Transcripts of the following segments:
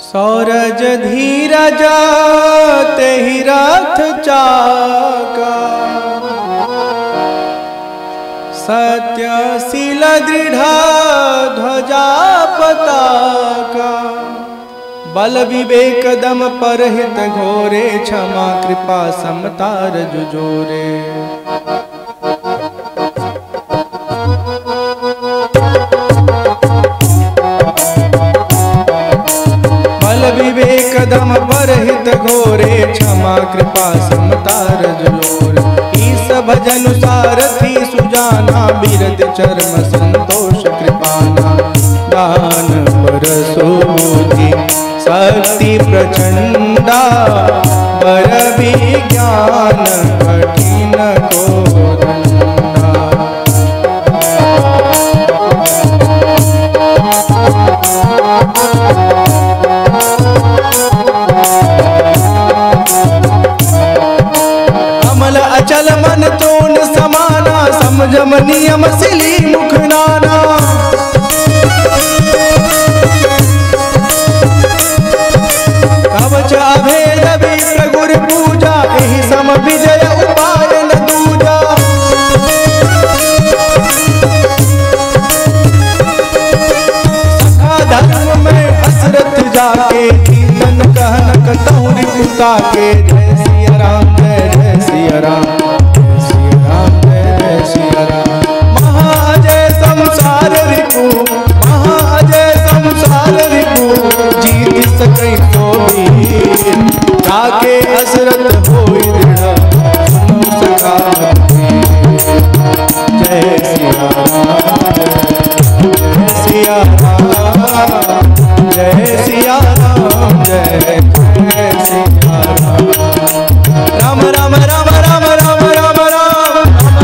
सौरज धीरज तेहि रथ चाका, सत्यशील दृढ़ ध्वजा पताका। बल विवेक दम परहित घोरे, क्षमा कृपा समता जुजोरे। बल विवेक दम परहित घोरे, क्षमा कृपा समता जुजोरे। ईस भजन सारथी सुजाना, बिरत चर्म संतोष कृपाना। दान परसोधि शक्ति प्रचंडा, बर विज्ञान कठिन को दंडा। अमल अचल मन तोन समाना, समझम नियम सिली मुख नाना। कवच अभेद विप्र गुर पूजा, एहि सम विजय उपाय न दूजा। सखा धर्म में हसरत जाके, कीर्तन कहन कतहु रिपुता के। जय सिया राम जय जय सिया राम, जय सिया राम जय जय सिया राम। महाअजय संसार रिपु, महाअजय संसार रिपु, जीत सकै तो वीर। जाके हसरत होई दृढ़, सुनो सखा जय सिया राम जय सिया राम, जय सिया राम जय जय सिया राम। राम राम राम राम राम राम राम,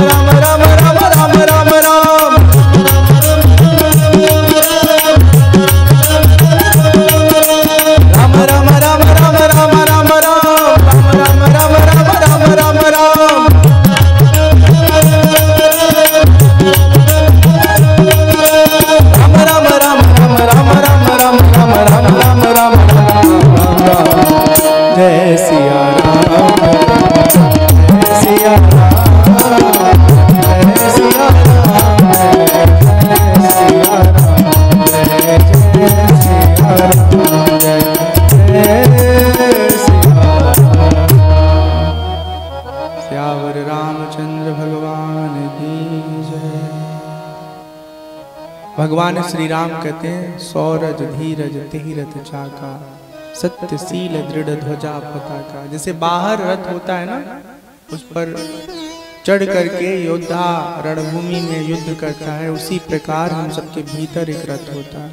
राम राम राम राम राम राम। राम राम राम राम राम राम राम, राम राम राम राम राम राम। राम राम राम राम राम राम राम राम राम राम राम राम। जय सिया राम जय सिया राम, जय सिया राम जय सिया राम, जय जय सिया राम जय जय सिया राम। श्यावर रामचंद्र भगवान की जय। भगवान श्री राम कहते हैं, सौरज धीरज तेहि रथ चाका, सत्यशील दृढ़ ध्वजा पताका। जैसे बाहर रथ होता है ना, उस पर चढ़ करके योद्धा रणभूमि में युद्ध करता है, उसी प्रकार हम सबके भीतर एक रथ होता है।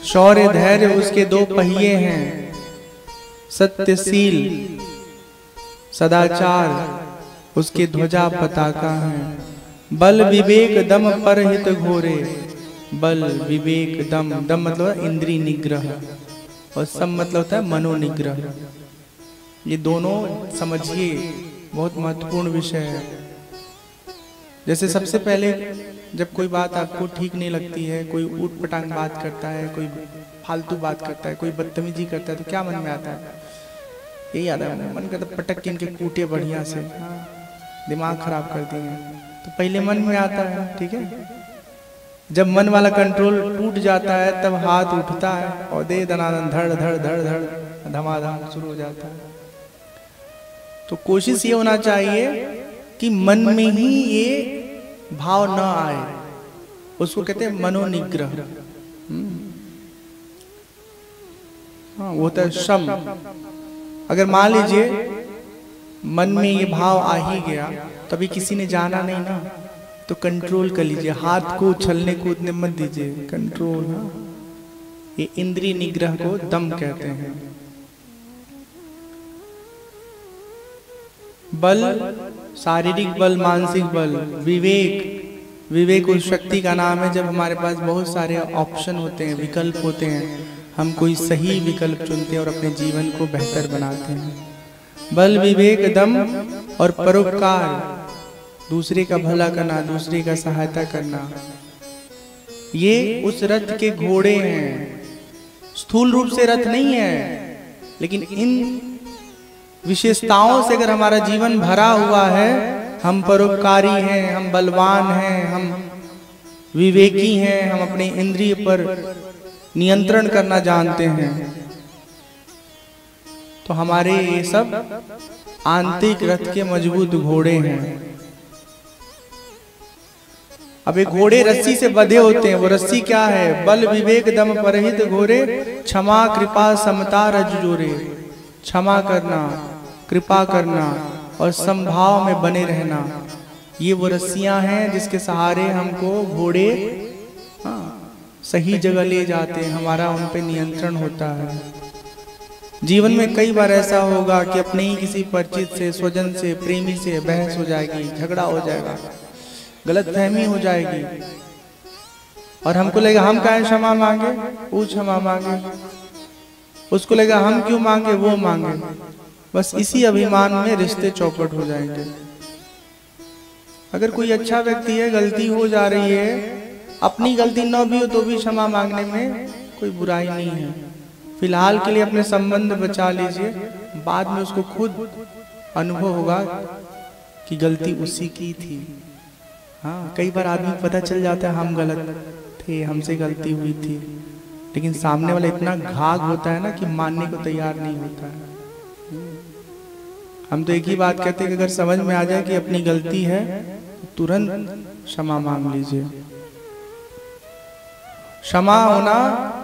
शौर्य धैर्य उसके दो पहिए हैं, सत्यशील सदाचार उसके ध्वजा पताका है। बल विवेक दम परहित घोरे, बल विवेक दम, दम मतलब इंद्रिय निग्रह, और सम मतलब होता है मनोनिग्रह। ये दोनों समझिए बहुत महत्वपूर्ण विषय है। जैसे सबसे पहले जब कोई बात आपको ठीक नहीं लगती है, कोई ऊट पटांग बात करता है, कोई फालतू बात करता है, कोई बदतमीजी करता है, तो क्या मन में आता है? यही आता है, मन करता है पटक के इनके कूटे बढ़िया से, दिमाग खराब कर देंगे। तो पहले मन में आता है, ठीक है। जब मन वाला कंट्रोल टूट जाता है, तब हाथ उठता है और दे दनादन धड़ धड़ धड़ धड़ धमाधम शुरू हो जाता है। तो कोशिश ये होना चाहिए कि मन में ही ये भाव न आए, उसको कहते हैं मनोनिग्रह। हाँ, वो तो शम। अगर मान लीजिए मन में ये भाव आ ही गया, तभी किसी ने जाना नहीं ना, तो कंट्रोल कर लीजिए, हाथ को उछलने कूदने मत दीजिए, कंट्रोल। ये इंद्रिय निग्रह को दम कहते हैं। बल शारीरिक बल, मानसिक बल, विवेक, विवेक उस शक्ति का नाम है जब हमारे पास बहुत सारे ऑप्शन होते हैं, विकल्प होते हैं, हम कोई सही विकल्प चुनते हैं और अपने जीवन को बेहतर बनाते हैं। बल विवेक दम और परोपकार, दूसरे का भला करना, दूसरे का सहायता करना, ये उस रथ के घोड़े हैं। स्थूल रूप से रथ नहीं है, लेकिन इन विशेषताओं से अगर हमारा जीवन भरा हुआ है, हम परोपकारी हैं, हम बलवान हैं, हम विवेकी हैं, हम अपने इंद्रिय पर नियंत्रण करना जानते हैं, तो हमारे ये सब आंतरिक रथ के मजबूत घोड़े हैं। अब एक घोड़े रस्सी से बंधे होते हैं, वो रस्सी क्या है? बल विवेक दम परहित घोरे, क्षमा कृपा समता रज जोरे। क्षमा करना, कृपा करना और समभाव में बने रहना, ये वो रस्सियां हैं जिसके सहारे हमको घोड़े सही जगह ले जाते हैं, हमारा उन पे नियंत्रण होता है। जीवन में कई बार ऐसा होगा कि अपने ही किसी परिचित से, स्वजन से, प्रेमी से बहस हो जाएगी, झगड़ा हो जाएगा, गलतफहमी हो जाएगी, और हमको लगेगा हम काहे क्षमा मांगे, वो क्षमा मांगे, उसको लगेगा हम क्यों मांगे, वो मांगे। बस इसी अभिमान में रिश्ते चौपट हो जाएंगे। अगर कोई अच्छा व्यक्ति है, गलती हो जा रही है, अपनी गलती न भी हो तो भी क्षमा मांगने में कोई बुराई नहीं है। फिलहाल के लिए अपने संबंध बचा लीजिए, बाद में उसको खुद अनुभव होगा कि गलती उसी की थी। हाँ, कई बार आदमी पता चल जाता है हम गलत थे, हमसे गलती हुई थी, लेकिन सामने वाला इतना घाघ होता है ना कि मानने को तैयार नहीं होता है। हम तो एक ही बात कहते हैं कि अगर समझ में आ जाए कि अपनी गलती है तो तुरंत क्षमा मांग लीजिए। क्षमा होना,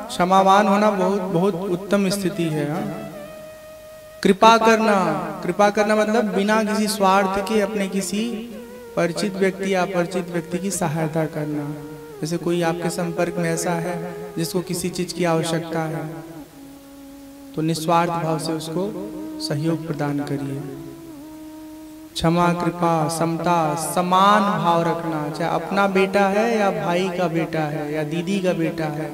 क्षमावान होना बहुत बहुत उत्तम स्थिति है। कृपा करना, कृपा करना मतलब बिना किसी स्वार्थ के अपने किसी परिचित व्यक्ति या अपरिचित व्यक्ति की सहायता करना। जैसे कोई आपके संपर्क में ऐसा है जिसको किसी चीज की आवश्यकता है, तो निस्वार्थ भाव से उसको सहयोग प्रदान करिए। क्षमा, कृपा, समता, समान भाव रखना, चाहे अपना बेटा है या भाई का बेटा है या दीदी का बेटा है,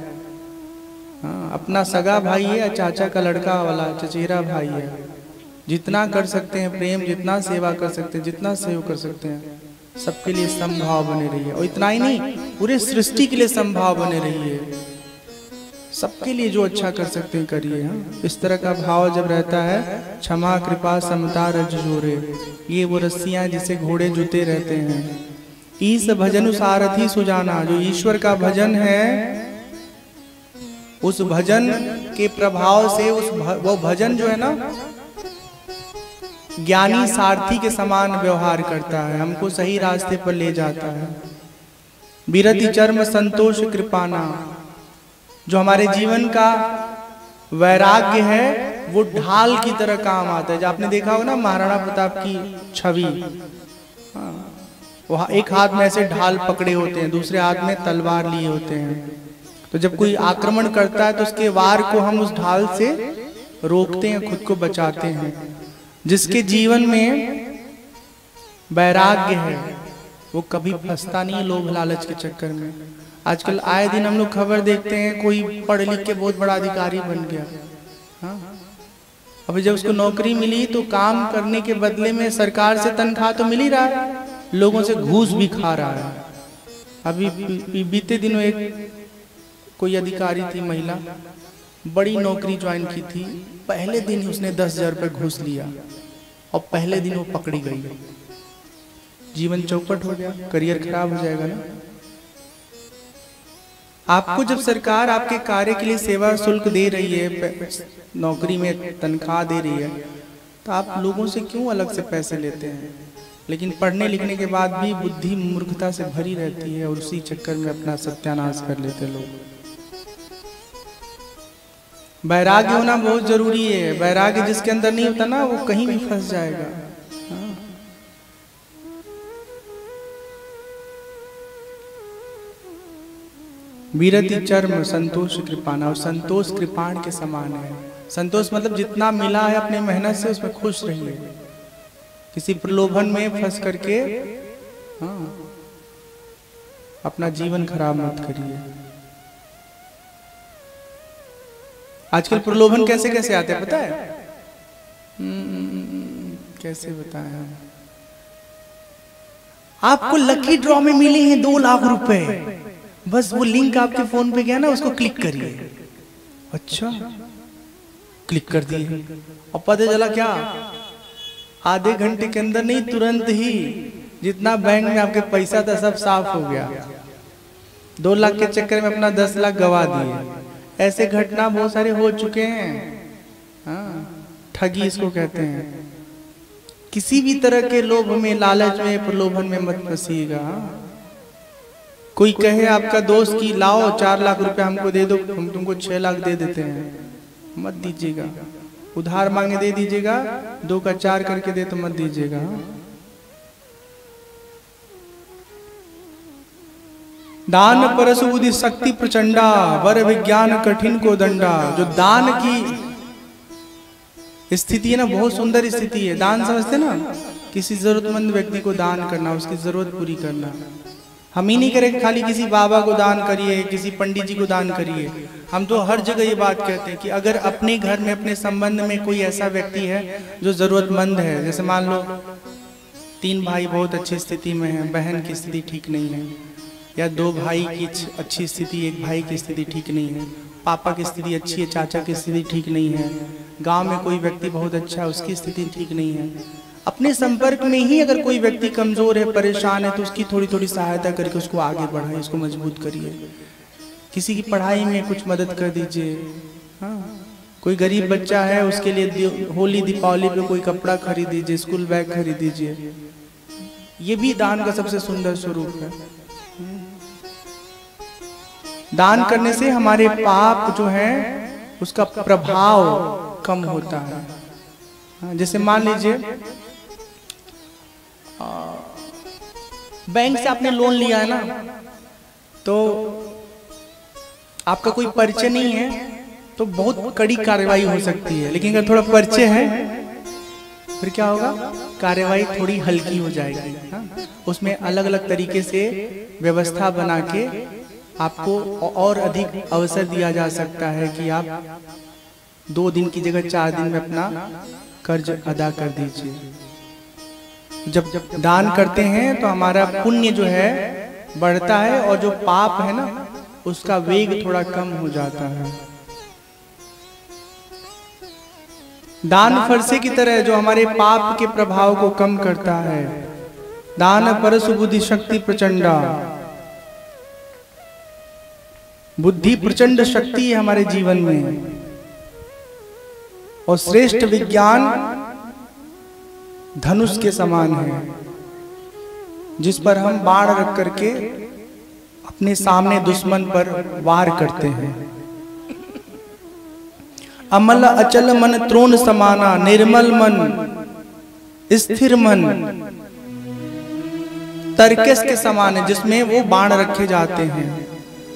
हाँ, अपना सगा भाई है या चाचा का लड़का वाला चचेरा भाई है, जितना कर सकते हैं प्रेम, जितना सेवा कर सकते हैं, जितना सहयोग कर सकते हैं, सबके लिए समभाव बने रहिए। और इतना ही नहीं, पूरे सृष्टि के लिए समभाव बने रहिए, सबके लिए जो अच्छा कर सकते हैं करिए। हाँ, इस तरह का भाव जब रहता है, क्षमा कृपा समता रज जोरे, ये वो रस्सियां जिसे घोड़े जुते रहते हैं। ईस भजनु सारथी सुजाना, जो ईश्वर का भजन है, उस भजन के प्रभाव से वो भजन जो है ना, ज्ञानी सारथी के समान व्यवहार करता है, हमको सही रास्ते पर ले जाता है। विरति चर्म संतोष कृपाना, जो हमारे जीवन का वैराग्य है वो ढाल की तरह काम आता है। जो आपने देखा होगा ना महाराणा प्रताप की छवि, वहाँ एक हाथ में ऐसे ढाल पकड़े होते हैं, दूसरे हाथ में तलवार लिए होते हैं। तो जब कोई आक्रमण करता है तो उसके वार को हम उस ढाल से रोकते हैं, खुद को बचाते हैं। जिसके जीवन में वैराग्य है वो कभी फंसता नहीं लोभ लालच के चक्कर में। आजकल आए दिन हम लोग खबर देखते हैं, कोई पढ़ लिख के बहुत बड़ा अधिकारी बन गया, हाँ? अभी जब उसको नौकरी मिली तो काम करने के बदले में सरकार से तनख्वाह तो मिल ही रहा है, लोगों से घूस भी खा रहा है। अभी बीते दिनों एक कोई अधिकारी थी महिला, बड़ी नौकरी ज्वाइन की थी, पहले दिन ही उसने 10,000 रुपये घूस लिया और पहले दिन वो पकड़ी गई। जीवन चौपट हो गया, करियर खराब हो जाएगा ना। आपको जब सरकार आपके कार्य के लिए सेवा शुल्क दे रही है, नौकरी में तनख्वाह दे रही है, तो आप लोगों से क्यों अलग से पैसे लेते हैं? लेकिन पढ़ने लिखने के बाद भी बुद्धि मूर्खता से भरी रहती है और उसी चक्कर में अपना सत्यानाश कर लेते लोग। वैराग्य होना बहुत जरूरी है। वैराग्य जिसके अंदर नहीं होता ना, वो कहीं भी फंस जाएगा। विरति चर्म संतोष कृपाना, और संतोष कृपाण के समान है। संतोष मतलब जितना मिला है अपने मेहनत से उसमें खुश रहिए, किसी प्रलोभन में फंस करके अपना जीवन खराब मत करिए। आजकल प्रलोभन कैसे कैसे आते हैं पता है? कैसे बताएं हम? आपको लकी ड्रॉ में मिले हैं 2 लाख रुपए, बस वो लिंक आपके फोन पे गया ना, उसको क्लिक करिए अच्छा, क्लिक कर दिए और पता चला क्या, आधे घंटे के अंदर नहीं, तुरंत ही जितना बैंक में आपके पैसा था सब साफ हो गया। 2 लाख के चक्कर में अपना 10 लाख गवा दिए। ऐसे घटना बहुत सारे हो चुके हैं। हाँ, ठगी इसको कहते हैं। किसी भी तरह के लोभ में, लालच में, प्रलोभन में मत फंसिएगा। कोई कहे आपका दोस्त की लाओ 4 लाख रुपए हमको दे दो, हम तुमको 6 लाख दे देते हैं, मत दीजिएगा। उधार मांगे दे दीजिएगा, 2 का 4 करके दे तो मत दीजिएगा। दान परसु बुद्धि शक्ति प्रचंडा, वर विज्ञान कठिन को दंडा। जो दान की स्थिति है ना, बहुत सुंदर स्थिति है। दान समझते ना, किसी जरूरतमंद व्यक्ति को दान करना, उसकी जरूरत पूरी करना। हम ही नहीं करें खाली किसी बाबा को दान करिए, किसी पंडित जी को दान करिए। हम तो हर जगह ये बात कहते हैं कि अगर अपने घर में, अपने संबंध में कोई ऐसा व्यक्ति है जो जरूरतमंद है, जैसे मान लो 3 भाई बहुत अच्छी स्थिति में हैं, बहन की स्थिति ठीक नहीं है, या 2 भाई की अच्छी स्थिति, 1 भाई की स्थिति ठीक नहीं है, पापा की स्थिति अच्छी है, चाचा की स्थिति ठीक नहीं है, गांव में कोई व्यक्ति बहुत अच्छा है, उसकी स्थिति ठीक नहीं है। अपने संपर्क में ही अगर कोई व्यक्ति कमजोर है, परेशान है, तो उसकी थोड़ी थोड़ी सहायता करके उसको आगे बढ़ाइए, उसको मजबूत करिए। किसी की पढ़ाई में कुछ मदद कर दीजिए। हाँ, कोई गरीब बच्चा है, उसके लिए होली दीपावली पे कोई कपड़ा खरीद दीजिए, स्कूल बैग खरीद दीजिए। ये भी दान का सबसे सुंदर स्वरूप है। दान करने से हमारे पाप जो है उसका प्रभाव कम होता है। जैसे मान लीजिए बैंक से आपने लोन लिया है ना, तो आपका कोई परिचय नहीं है तो बहुत कड़ी कार्रवाई हो सकती है। लेकिन अगर थोड़ा परिचय है फिर क्या होगा, कार्रवाई थोड़ी हल्की हो जाएगी। उसमें अलग अलग तरीके से व्यवस्था बना के आपको और अधिक अवसर दिया जा सकता है कि आप 2 दिन की जगह 4 दिन में अपना कर्ज अदा कर दीजिए। जब दान करते हैं तो हमारा पुण्य जो है बढ़ता है, और जो पाप है ना उसका वेग थोड़ा कम हो जाता है। दान फरसे की तरह जो हमारे पाप के प्रभाव को कम करता है। दान परसु बुद्धि शक्ति प्रचंडा, बुद्धि प्रचंड शक्ति है हमारे जीवन में। और श्रेष्ठ विज्ञान धनुष के समान है, जिस पर हम बाण रख करके अपने सामने दुश्मन पर वार करते हैं। अमल अचल मन त्रोण समाना, निर्मल मन स्थिर मन तरकस के समान है, जिसमें वो बाण रखे जाते हैं।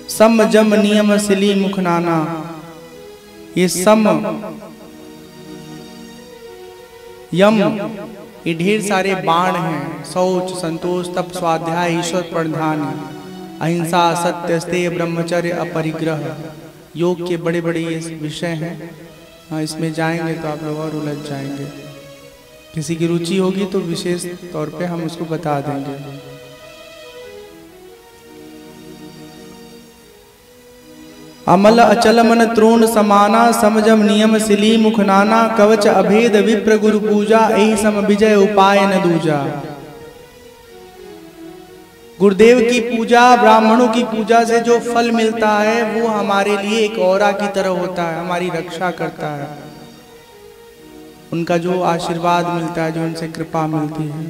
सम जम नियम सिली मुखनाना, ये सम यम ये ढेर सारे बाण हैं। शौच, संतोष, तप, स्वाध्याय, ईश्वर प्रधान, अहिंसा, सत्य, स्तेय, ब्रह्मचर्य, अपरिग्रह, योग के बड़े बड़े ये विषय हैं। हाँ, इसमें जाएंगे तो आप लोग और उलझ जाएंगे। किसी की रुचि होगी तो विशेष तौर पे हम उसको बता देंगे। अमल अचल मन त्रोण समाना, समजम नियम सिली मुखनाना, कवच अभेद विप्र गुरु पूजा, यही सम विजय उपाय न दूजा। गुरुदेव की पूजा, ब्राह्मणों की पूजा से जो फल मिलता है वो हमारे लिए एक औरा की तरह होता है, हमारी रक्षा करता है। उनका जो आशीर्वाद मिलता है, जो उनसे कृपा मिलती है।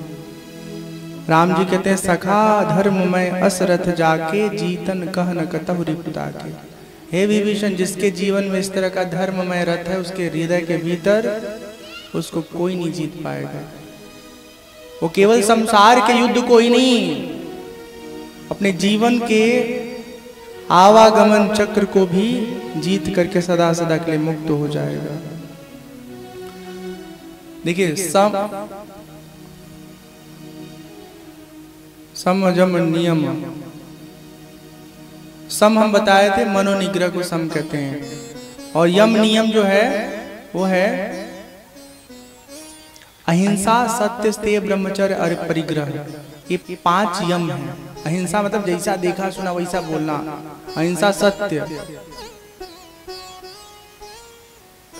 राम जी कहते हैं, सखा धर्म में असरथ जाके, जीतन कह न कतहु रिपुता के। हे विभीषण, जिसके जीवन में इस तरह का धर्ममय रथ है, उसके हृदय के भीतर उसको कोई नहीं जीत पाएगा। वो केवल संसार के युद्ध को ही नहीं, अपने जीवन के आवागमन चक्र को भी जीत करके सदा सदा के लिए मुक्त हो जाएगा। देखिए, समजम नियम, सम हम बताए थे, मनोनिग्रह को सम कहते हैं। और यम नियम जो है वो है अहिंसा, सत्य, स्तेय, ब्रह्मचर्य और परिग्रह। ये 5 यम हैं। अहिंसा मतलब जैसा देखा सुना वैसा बोलना, अहिंसा सत्य।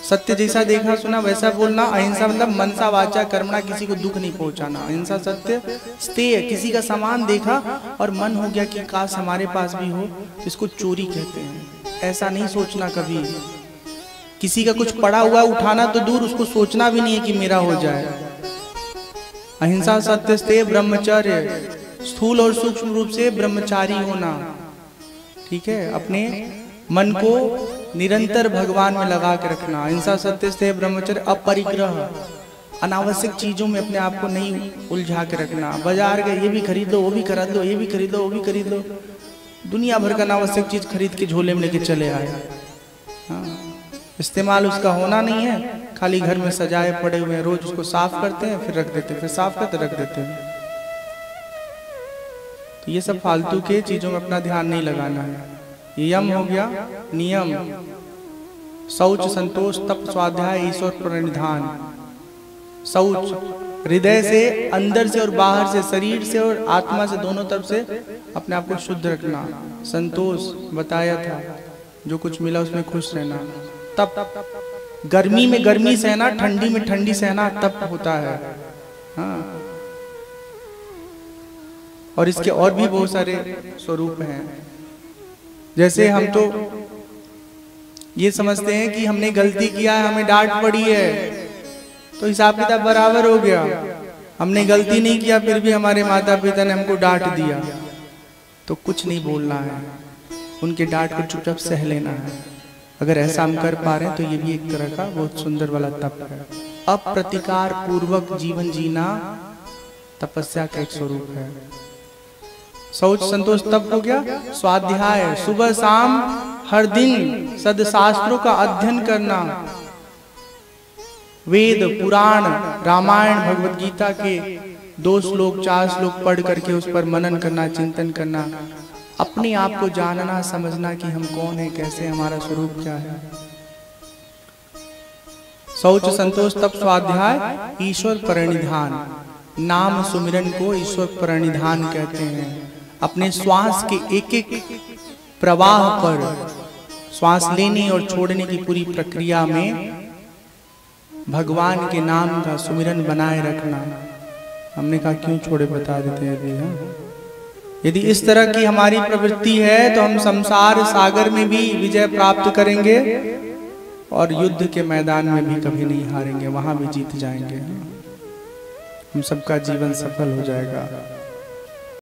सत्य जैसा देखा सुना वैसा बोलना। अहिंसा मतलब मनसा वाचा कर्मणा, किसी को दुख नहीं पहुंचाना। अहिंसा सत्य स्तेय, किसी का सामान देखा और मन हो गया कि काश हमारे पास भी हो, तो इसको चोरी कहते हैं। ऐसा नहीं सोचना कभी। किसी का कुछ पड़ा हुआ उठाना तो दूर, उसको सोचना भी नहीं है कि मेरा हो जाए। अहिंसा सत्य स्तेय ब्रह्मचर्य, स्थूल और सूक्ष्म रूप से ब्रह्मचारी होना, ठीक है। अपने मन को निरंतर भगवान में लगा के रखना। अहिंसा सत्य स्तेय ब्रह्मचर्य अपरिग्रह, अनावश्यक चीजों में अपने आप को नहीं उलझा के रखना। बाजार गए, ये भी खरीद लो, वो भी खरीद लो, ये भी खरीद लो, वो भी खरीद लो, दुनिया भर का अनावश्यक चीज खरीद के झोले में लेके चले आए। हाँ, इस्तेमाल उसका होना नहीं है, खाली घर में सजाए पड़े हुए हैं। रोज उसको साफ करते हैं, फिर रख देते हैं, फिर साफ करते रख देते हैं। तो ये सब फालतू के चीजों में अपना ध्यान नहीं लगाना है। यम हो गया नियम, शौच संतोष तप स्वाध्याय ईश्वर प्रणिधान। शौच हृदय से, अंदर से और बाहर से, शरीर से और आत्मा से, दोनों तरफ से अपने आप को शुद्ध रखना। संतोष बताया था, जो कुछ मिला उसमें खुश रहना। तप, गर्मी में गर्मी सहना, ठंडी में ठंडी सहना तप होता है। हाँ, और इसके और भी बहुत सारे स्वरूप हैं। जैसे हम तो ये समझते हैं कि हमने गलती किया है, हमें डांट पड़ी है, तो हिसाब किताब बराबर हो गया। हमने गलती नहीं किया, फिर भी हमारे माता पिता ने हमको डांट दिया, तो कुछ नहीं बोलना है, उनके डांट को चुपचाप सह लेना है। अगर ऐसा हम कर पा रहे हैं तो ये भी एक तरह का बहुत सुंदर वाला तप है। अप्रतिकार पूर्वक जीवन जीना तपस्या का एक स्वरूप है। शौच संतोष तप हो गया। स्वाध्याय, सुबह शाम हर दिन सदशास्त्रों का अध्ययन करना। वेद पुराण रामायण भगवत गीता के 2 श्लोक 4 श्लोक पढ़ करके उस पर मनन करना, चिंतन करना, अपने आप को जानना समझना कि हम कौन है, कैसे, हमारा स्वरूप क्या है। शौच संतोष तप स्वाध्याय ईश्वर प्रणिधान, नाम सुमिरन को ईश्वर प्रणिधान कहते हैं। अपने श्वास के एक एक प्रवाह पर, श्वास लेने और छोड़ने की पूरी प्रक्रिया में भगवान के नाम का सुमिरन बनाए रखना। हमने कहा क्यों छोड़े, बता देते हैं अभी। हम यदि इस तरह की हमारी प्रवृत्ति है तो हम संसार सागर में भी विजय प्राप्त करेंगे और युद्ध के मैदान में भी कभी नहीं हारेंगे, वहां भी जीत जाएंगे। हम सबका जीवन सफल हो जाएगा।